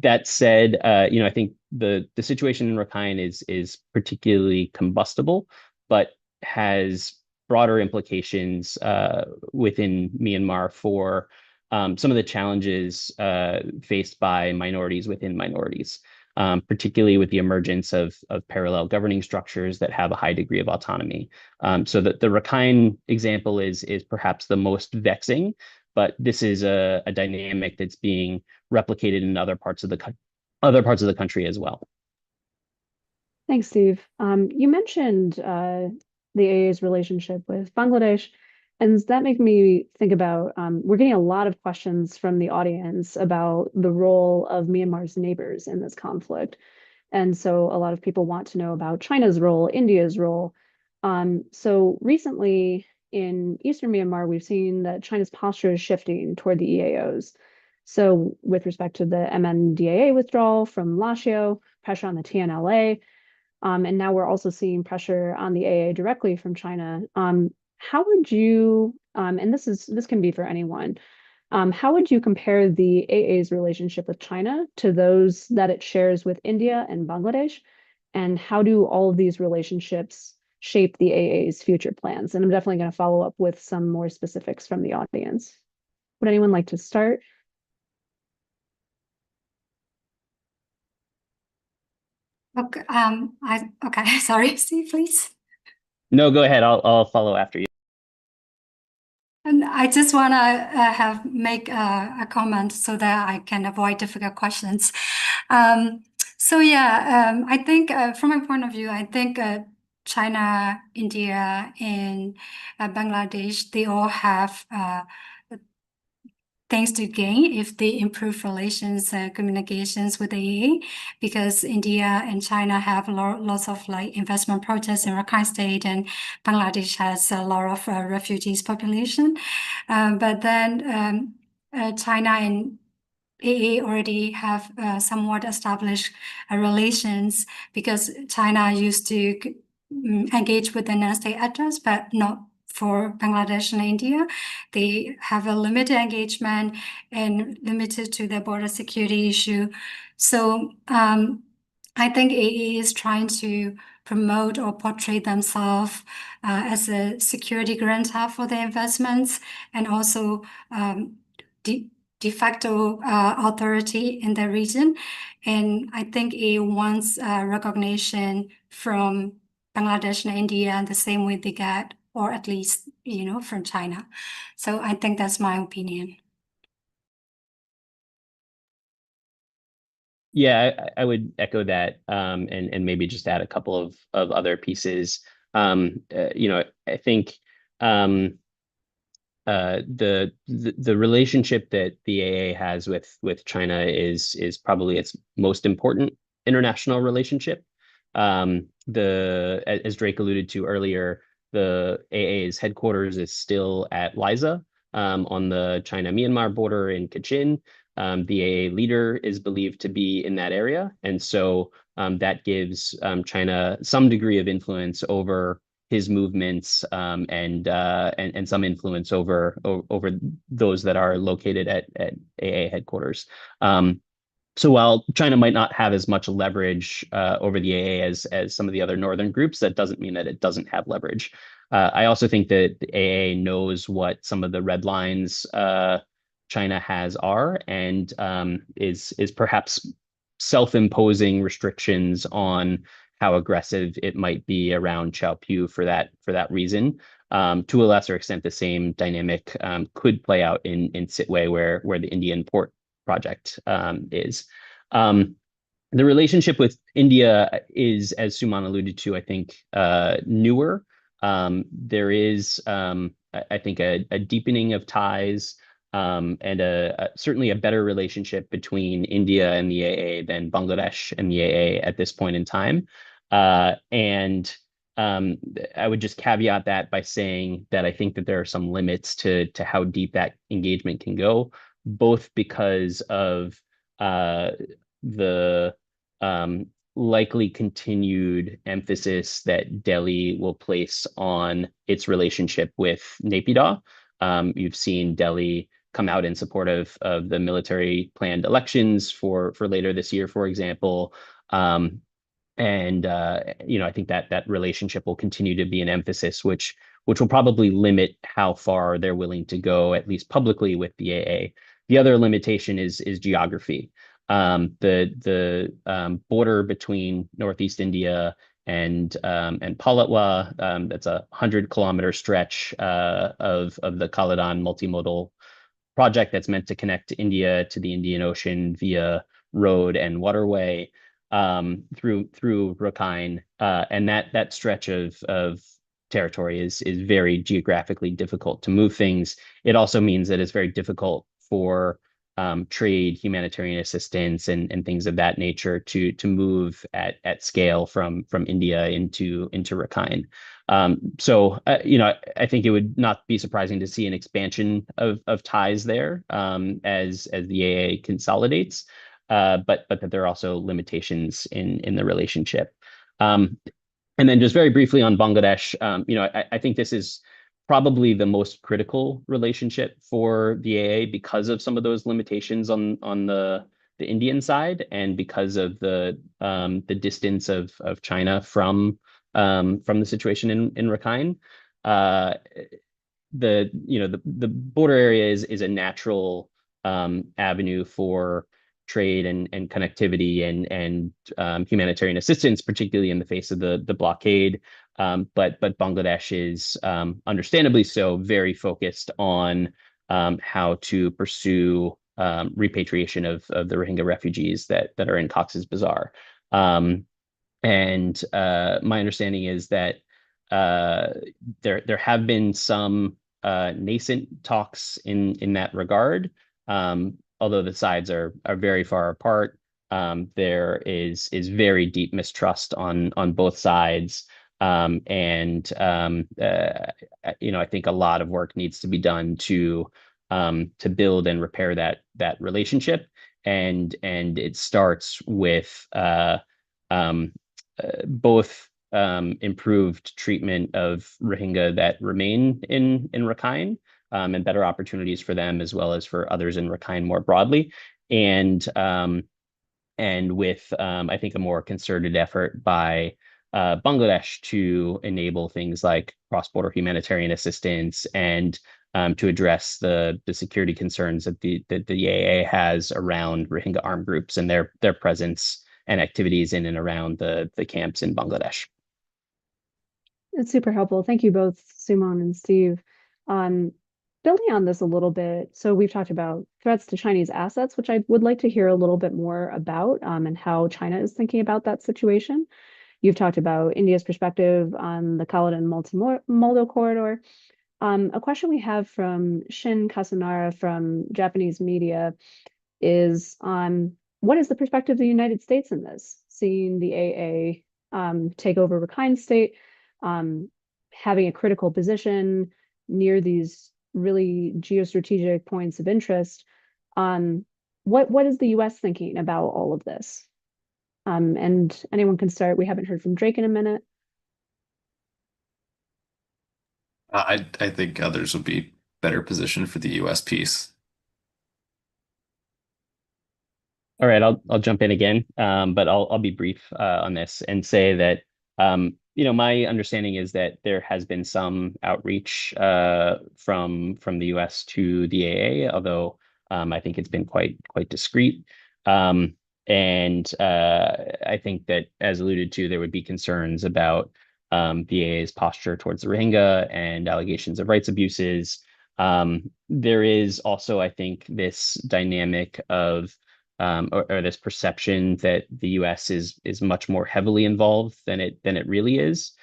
That said, I think the situation in Rakhine is particularly combustible, but has broader implications within Myanmar for some of the challenges faced by minorities within minorities, particularly with the emergence of parallel governing structures that have a high degree of autonomy. So the Rakhine example is perhaps the most vexing, but this is a dynamic that's being replicated in other parts of the country as well. Thanks, Steve. You mentioned the AA's relationship with Bangladesh, and that made me think about we're getting a lot of questions from the audience about the role of Myanmar's neighbors in this conflict. And so a lot of people want to know about China's role, India's role. So recently in Eastern Myanmar, we've seen that China's posture is shifting toward the EAOs. So with respect to the MNDAA withdrawal from Lazio, pressure on the TNLA, and now we're also seeing pressure on the AA directly from China. How would you, and this can be for anyone, how would you compare the AA's relationship with China to those that it shares with India and Bangladesh? And how do all of these relationships shape the AA's future plans? And I'm definitely going to follow up with some more specifics from the audience. Would anyone like to start? Okay, okay, sorry, Steve, please. No, go ahead. I'll follow after you. And I just want to make a comment so that I can avoid difficult questions. So yeah, I think from my point of view, I think China, India, and Bangladesh, they all have things to gain if they improve relations and communications with the AA, because India and China have lots of like investment projects in Rakhine State, and Bangladesh has a lot of refugees population. But then China and AA already have somewhat established relations, because China used to engage with the non-state actors, but not for Bangladesh and India. They have a limited engagement and limited to the border security issue. So I think AA is trying to promote or portray themselves as a security guarantor for the investments, and also de facto authority in the region. And I think it wants recognition from Bangladesh and India the same way they get, or at least, from China. So I think that's my opinion. Yeah, I would echo that, and maybe just add a couple of other pieces. I think the relationship that the AA has with China is probably its most important international relationship. As Drake alluded to earlier, the AA's headquarters is still at Liza, on the China-Myanmar border in Kachin. The AA leader is believed to be in that area, and so that gives China some degree of influence over his movements, and some influence over those that are located at AA headquarters. So while China might not have as much leverage over the AA as some of the other northern groups, that doesn't mean that it doesn't have leverage. I also think that the AA knows what some of the red lines China has are, and is perhaps self-imposing restrictions on how aggressive it might be around Chaopu for that reason. To a lesser extent, the same dynamic could play out in Sittwe, where the Indian port project is. The relationship with India is, as Suman alluded to, I think newer. There is, I think, a deepening of ties, and certainly a better relationship between India and the AA than Bangladesh and the AA at this point in time. And I would just caveat that by saying that I think that there are some limits to how deep that engagement can go, both because of the likely continued emphasis that Delhi will place on its relationship with Naypyidaw. You've seen Delhi come out in support of the military planned elections for later this year, for example. And I think that relationship will continue to be an emphasis, which will probably limit how far they're willing to go, at least publicly, with the AA. The other limitation is geography. The border between Northeast India and Palatwa, that's a 100-kilometer stretch of the Kaladan multimodal project that's meant to connect India to the Indian Ocean via road and waterway, through Rakhine, and that stretch of territory is very geographically difficult to move things. It also means that it's very difficult for trade, humanitarian assistance, and things of that nature to move at scale from India into Rakhine. So I think it would not be surprising to see an expansion of ties there as the AA consolidates, but that there are also limitations in the relationship. And then just very briefly on Bangladesh, I think this is probably the most critical relationship for the AA because of some of those limitations on the Indian side and because of the distance of China from the situation in Rakhine. The border area is a natural avenue for trade and connectivity and humanitarian assistance, particularly in the face of the blockade. But Bangladesh is understandably so very focused on how to pursue repatriation of the Rohingya refugees that are in Cox's Bazar. And my understanding is that there have been some nascent talks in that regard. Although the sides are very far apart, there is very deep mistrust on both sides, and I think a lot of work needs to be done to build and repair that relationship, and it starts with both improved treatment of Rohingya that remain in Rakhine, and better opportunities for them as well as for others in Rakhine more broadly, and with I think a more concerted effort by Bangladesh to enable things like cross-border humanitarian assistance and to address the security concerns that the AA has around Rohingya armed groups and their presence and activities in and around the camps in Bangladesh. It's super helpful. Thank you both, Sumon and Steve. Building on this a little bit, so we've talked about threats to Chinese assets, which I would like to hear a little bit more about, and how China is thinking about that situation. You've talked about India's perspective on the Caledon multimodal corridor. A question we have from Shin Kasunara from Japanese media is on what is the perspective of the United States in this, seeing the AA take over Rakhine State, having a critical position near these really geostrategic points of interest. What is the US thinking about all of this? And anyone can start. We haven't heard from Drake in a minute. I think others would be better positioned for the US piece. All right, I'll jump in again, but I'll be brief on this and say that my understanding is that there has been some outreach from the US to the AA, although I think it's been quite discreet. And I think that, as alluded to, there would be concerns about the AA's posture towards the Rohingya and allegations of rights abuses. There is also, I think, this dynamic of or this perception that the U.S. is much more heavily involved than it really is.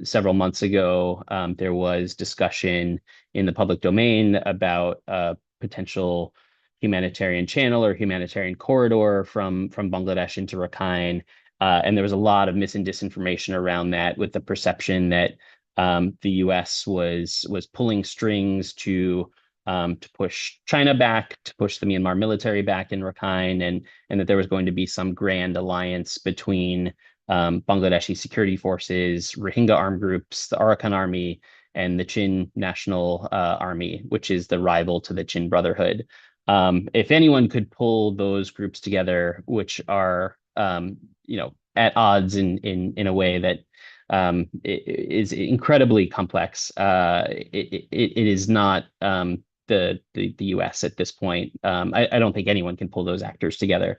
Several months ago, there was discussion in the public domain about a potential humanitarian channel or humanitarian corridor from Bangladesh into Rakhine, and there was a lot of mis and disinformation around that, with the perception that the U.S. was pulling strings to push China back, to push the Myanmar military back in Rakhine, and that there was going to be some grand alliance between Bangladeshi security forces, Rohingya armed groups, the Arakan Army, and the Chin National Army, which is the rival to the Chin Brotherhood. If anyone could pull those groups together, which are at odds in a way that is incredibly complex, it is not the U.S. at this point. I don't think anyone can pull those actors together.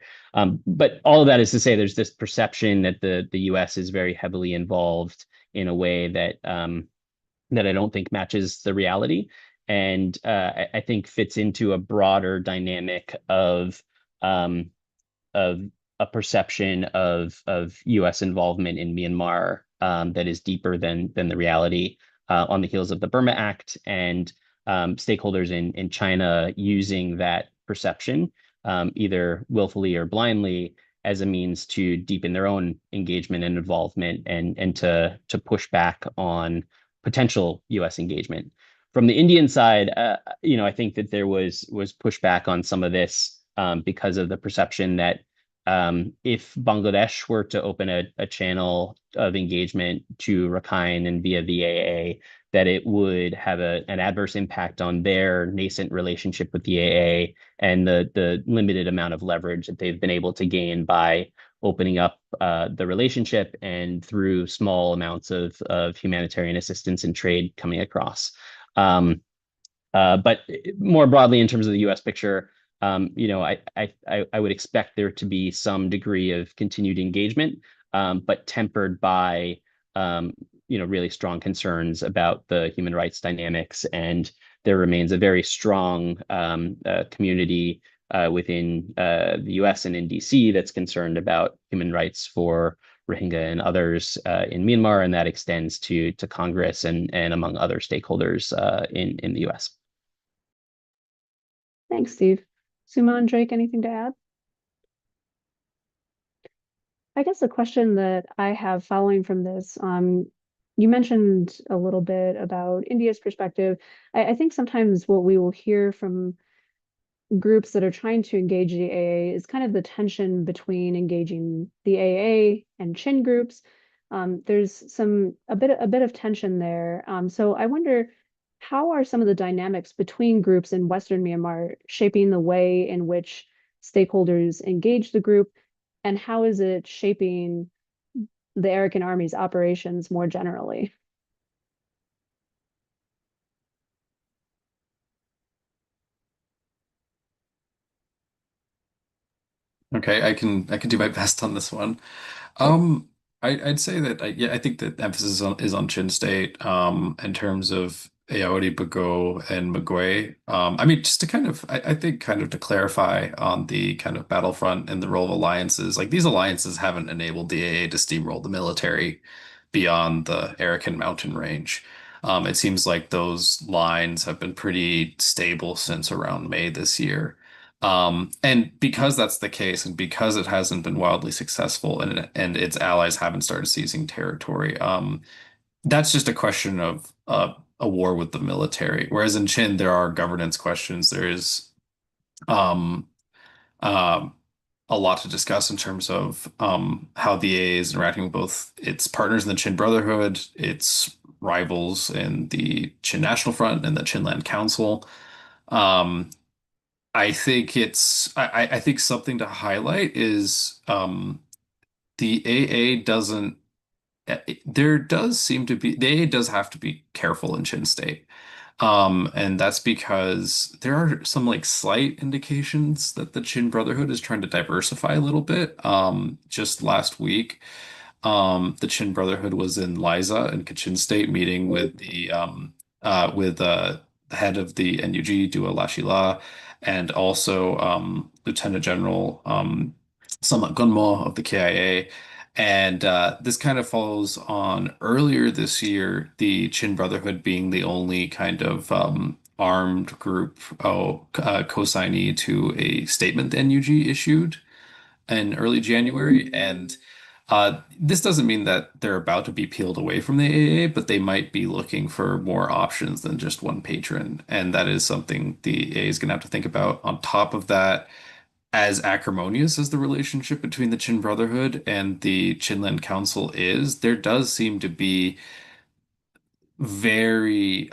But all of that is to say, there's this perception that the U.S. is very heavily involved in a way that I don't think matches the reality, and I think fits into a broader dynamic of a perception of U.S. involvement in Myanmar that is deeper than the reality, on the heels of the Burma Act and stakeholders in China using that perception, either willfully or blindly, as a means to deepen their own engagement and involvement and to push back on potential U.S. engagement. From the Indian side, I think that there was pushback on some of this because of the perception that if Bangladesh were to open a channel of engagement to Rakhine and via the AA, that it would have an adverse impact on their nascent relationship with the AA and the limited amount of leverage that they've been able to gain by opening up the relationship and through small amounts of humanitarian assistance and trade coming across. But more broadly, in terms of the U.S. picture, I would expect there to be some degree of continued engagement, but tempered by really strong concerns about the human rights dynamics, and there remains a very strong community within the U.S. and in D.C. that's concerned about human rights for Rohingya and others in Myanmar, and that extends to Congress and among other stakeholders in the U.S. Thanks, Steve. Suman, Drake, anything to add? I guess a question that I have following from this, you mentioned a little bit about India's perspective. I think sometimes what we will hear from groups that are trying to engage the AA is kind of the tension between engaging the AA and Chin groups. There's a bit of tension there. So I wonder, how are some of the dynamics between groups in Western Myanmar shaping the way in which stakeholders engage the group, and how is it shaping the Arakan Army's operations more generally? Okay, I can do my best on this one. I'd say that I think that emphasis is on Chin State in terms of Aodi, Bago, and Magway. I mean, just to kind of I think kind of to clarify on the kind of battlefront and the role of alliances, like these alliances haven't enabled the AA to steamroll the military beyond the Arakan mountain range. It seems like those lines have been pretty stable since around May this year. And because that's the case, and because it hasn't been wildly successful, and its allies haven't started seizing territory, that's just a question of a war with the military. Whereas in Chin, there are governance questions. There is um, um, a lot to discuss in terms of how the AA is interacting with both its partners in the Chin Brotherhood, its rivals in the Chin National Front, and the Chin Land Council. Um, I think something to highlight is the AA doesn't there does seem to be the AA does have to be careful in Chin State. And that's because there are some like slight indications that the Chin Brotherhood is trying to diversify a little bit. Just last week, the Chin Brotherhood was in Liza in Kachin State meeting with the head of the NUG, Dua Lashila, and also Lieutenant General Samat Gunmo of the KIA. And this kind of follows on earlier this year, the Chin Brotherhood being the only kind of armed group co-signee to a statement the NUG issued in early January. And this doesn't mean that they're about to be peeled away from the AA, but they might be looking for more options than just one patron. And that is something the AA is going to have to think about. On top of that, as acrimonious as the relationship between the Chin Brotherhood and the Chinland Council is, there does seem to be very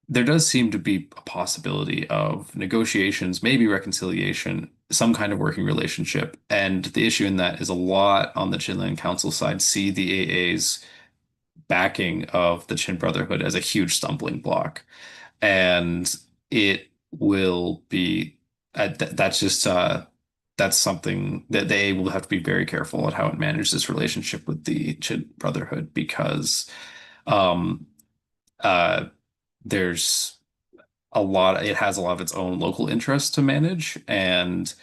there does seem to be a possibility of negotiations, maybe reconciliation, some kind of working relationship. And the issue in that is a lot on the Chinland Council side see the AA's backing of the Chin Brotherhood as a huge stumbling block. And it will be that's just that's something that they will have to be very careful at how it manages this relationship with the Chin Brotherhood because um uh there's it has a lot of its own local interests to manage, and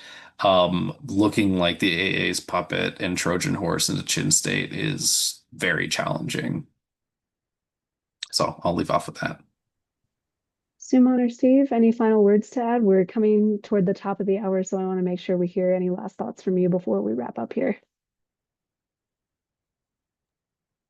looking like the AA's puppet and Trojan horse into Chin State is very challenging. So I'll leave off with that. Sumon or Steve, any final words to add? We're coming toward the top of the hour, so I want to make sure we hear any last thoughts from you before we wrap up here.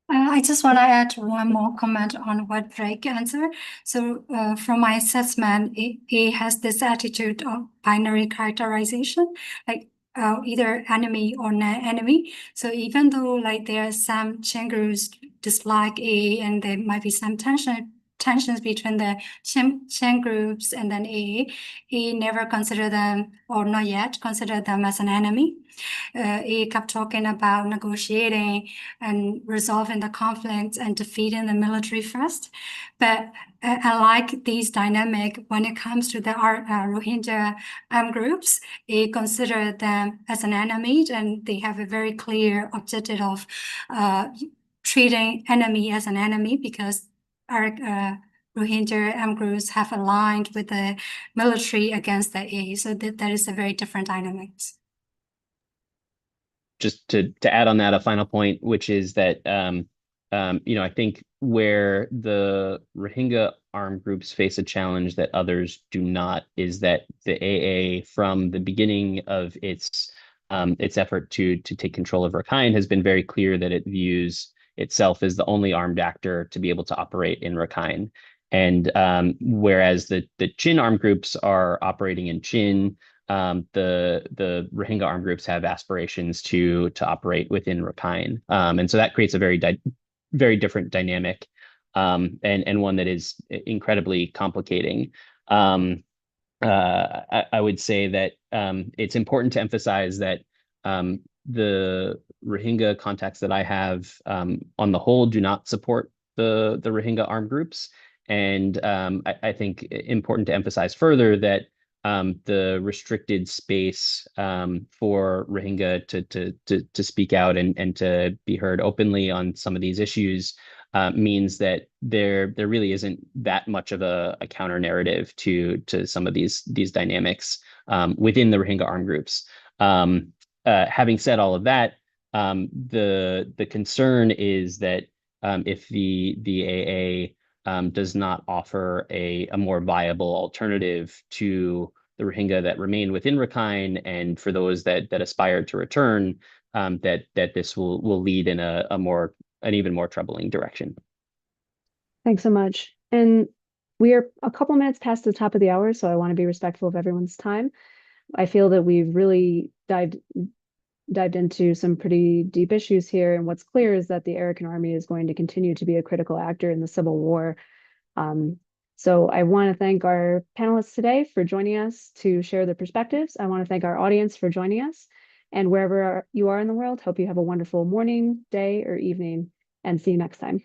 I just want to add one more comment on what Drake answered. So from my assessment, it has this attitude of binary characterization, like either enemy or non-enemy. So even though like there are some chain groups dislike A and there might be some tensions between the chain groups and then A never consider them, or not yet consider them as an enemy. He kept talking about negotiating and resolving the conflicts and defeating the military first. But I like these dynamic when it comes to the Rohingya groups. He considered them as an enemy, and they have a very clear objective of treating enemy as an enemy, because our Rohingya groups have aligned with the military against the A. So that is a very different dynamics. Just to add on that, a final point, which is that I think where the Rohingya armed groups face a challenge that others do not is that the AA, from the beginning of its effort to take control of Rakhine, has been very clear that it views itself as the only armed actor to be able to operate in Rakhine. And whereas the Chin armed groups are operating in Chin, the Rohingya armed groups have aspirations to operate within Rakhine, and so that creates a very different dynamic, and one that is incredibly complicating. I would say that it's important to emphasize that the Rohingya contacts that I have, on the whole, do not support the Rohingya armed groups, and I think important to emphasize further that the restricted space for Rohingya to speak out and to be heard openly on some of these issues means that there really isn't that much of a counter narrative to some of these dynamics within the Rohingya armed groups. Having said all of that, the concern is that if the AA does not offer a more viable alternative to the Rohingya that remain within Rakhine, and for those that aspire to return, that this will lead in an even more troubling direction. Thanks so much. And we are a couple minutes past the top of the hour, so I want to be respectful of everyone's time. I feel that we've really dived into some pretty deep issues here, and what's clear is that the Arakan Army is going to continue to be a critical actor in the civil war. So I want to thank our panelists today for joining us to share their perspectives. I want to thank our audience for joining us, and wherever you are in the world, hope you have a wonderful morning, day, or evening, and see you next time.